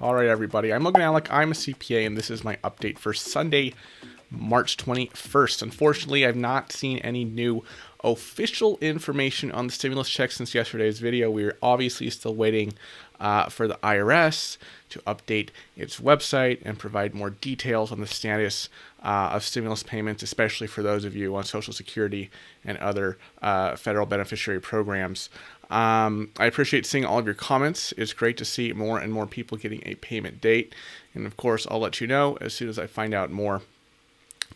All right, everybody. I'm Logan Alec. I'm a CPA, and this is my update for Sunday, March 21st. Unfortunately, I've not seen any new official information on the stimulus check since yesterday's video. We're obviously still waiting for the IRS to update its website and provide more details on the status of stimulus payments, especially for those of you on Social Security and other federal beneficiary programs. I appreciate seeing all of your comments. It's great to see more and more people getting a payment date. And of course, I'll let you know as soon as I find out more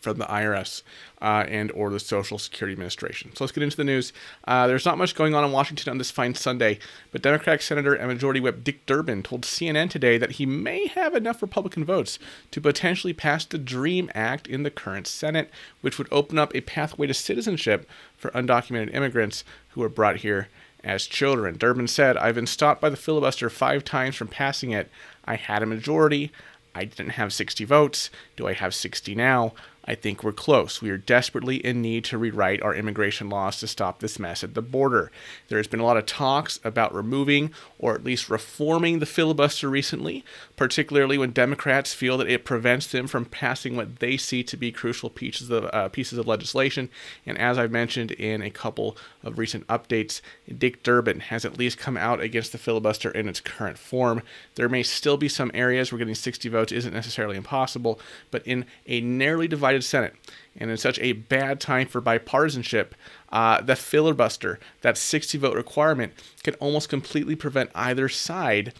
from the IRS and or the Social Security Administration. So let's get into the news. There's not much going on in Washington on this fine Sunday, but Democratic Senator and Majority Whip Dick Durbin told CNN today that he may have enough Republican votes to potentially pass the DREAM Act in the current Senate, which would open up a pathway to citizenship for undocumented immigrants who were brought here as children. Durbin said, "I've been stopped by the filibuster 5 times from passing it. I had a majority. I didn't have 60 votes. Do I have 60 now? I think we're close. We are desperately in need to rewrite our immigration laws to stop this mess at the border." There's been a lot of talks about removing or at least reforming the filibuster recently, particularly when Democrats feel that it prevents them from passing what they see to be crucial pieces of legislation. And as I've mentioned in a couple of recent updates, Dick Durbin has at least come out against the filibuster in its current form. There may still be some areas where getting 60 votes isn't necessarily impossible, but in a narrowly divided Senate and in such a bad time for bipartisanship, the filibuster, that 60 vote requirement, can almost completely prevent either side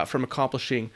from accomplishing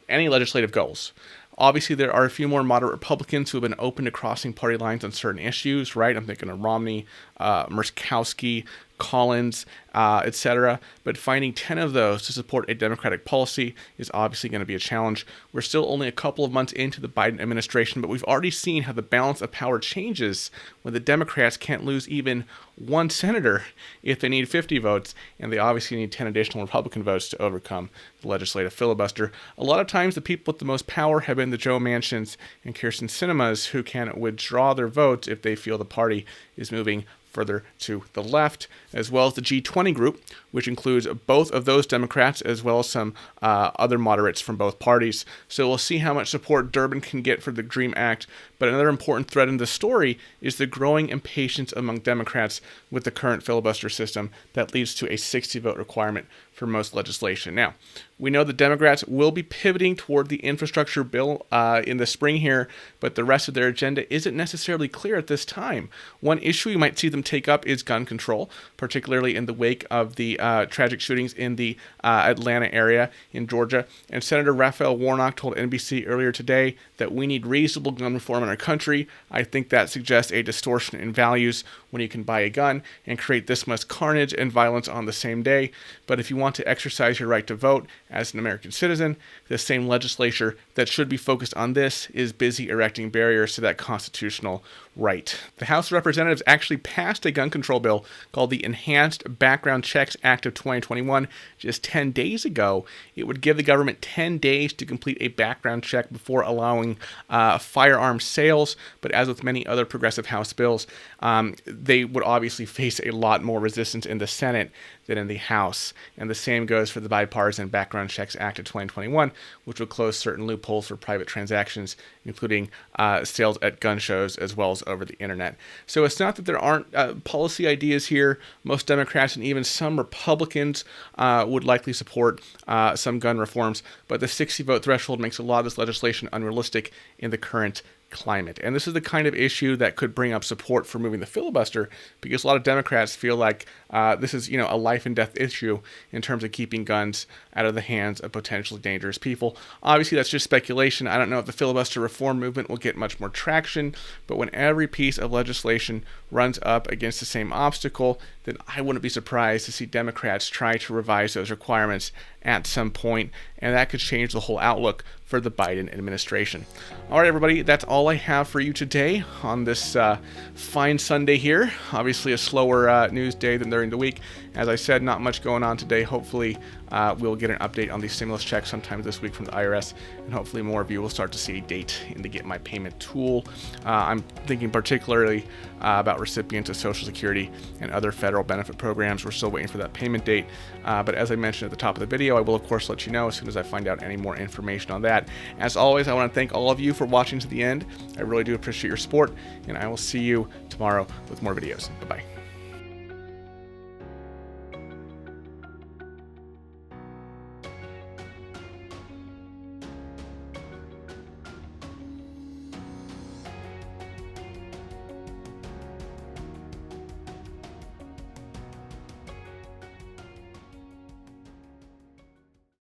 any legislative goals. Obviously, there are a few more moderate Republicans who have been open to crossing party lines on certain issues, right? I'm thinking of Romney, Murkowski, Collins, etc. But finding 10 of those to support a Democratic policy is obviously going to be a challenge. We're still only a couple of months into the Biden administration, but we've already seen how the balance of power changes when the Democrats can't lose even one senator if they need 50 votes, and they obviously need 10 additional Republican votes to overcome the legislative filibuster. A lot of times, the people with the most power have been the Joe Manchins and Kyrsten Sinemas, who can withdraw their votes if they feel the party is moving further to the left, as well as the G20 group, which includes both of those Democrats as well as some other moderates from both parties. So we'll see how much support Durbin can get for the DREAM Act. But another important thread in the story is the growing impatience among Democrats with the current filibuster system that leads to a 60-vote requirement for most legislation. Now, we know the Democrats will be pivoting toward the infrastructure bill in the spring here, but the rest of their agenda isn't necessarily clear at this time. One issue you might see them take up is gun control, particularly in the wake of the tragic shootings in the Atlanta area in Georgia. And Senator Raphael Warnock told NBC earlier today that we need reasonable gun reform in our country. I think that suggests a distortion in values when you can buy a gun and create this much carnage and violence on the same day. But if you want to exercise your right to vote as an American citizen, the same legislature that should be focused on this is busy erecting barriers to that constitutional right. The House of Representatives actually passed a gun control bill called the Enhanced Background Checks Act of 2021 just 10 days ago. It would give the government 10 days to complete a background check before allowing firearm sales, but as with many other progressive House bills, they would obviously face a lot more resistance in the Senate than in the House. And the same goes for the Bipartisan Background Checks Act of 2021, which would close certain loopholes for private transactions, including sales at gun shows as well as over the internet. So it's not that there aren't policy ideas here. Most Democrats and even some Republicans would likely support some gun reforms, but the 60-vote threshold makes a lot of this legislation unrealistic in the current climate. And this is the kind of issue that could bring up support for moving the filibuster, because a lot of Democrats feel like this is, a life and death issue in terms of keeping guns out of the hands of potentially dangerous people. Obviously, that's just speculation. I don't know if the filibuster reform movement will get much more traction, but when every piece of legislation runs up against the same obstacle, then I wouldn't be surprised to see Democrats try to revise those requirements at some point, and that could change the whole outlook for the Biden administration. All right, everybody, that's all I have for you today on this fine Sunday here. Obviously a slower news day than during the week, As I said, not much going on today. Hopefully, we'll get an update on these stimulus checks sometime this week from the IRS, and hopefully more of you will start to see a date in the Get My Payment tool. I'm thinking particularly about recipients of Social Security and other federal benefit programs. We're still waiting for that payment date, but as I mentioned at the top of the video, I will of course let you know as soon as I find out any more information on that. As always, I want to thank all of you for watching to the end. I really do appreciate your support, and I will see you tomorrow with more videos. Bye-bye.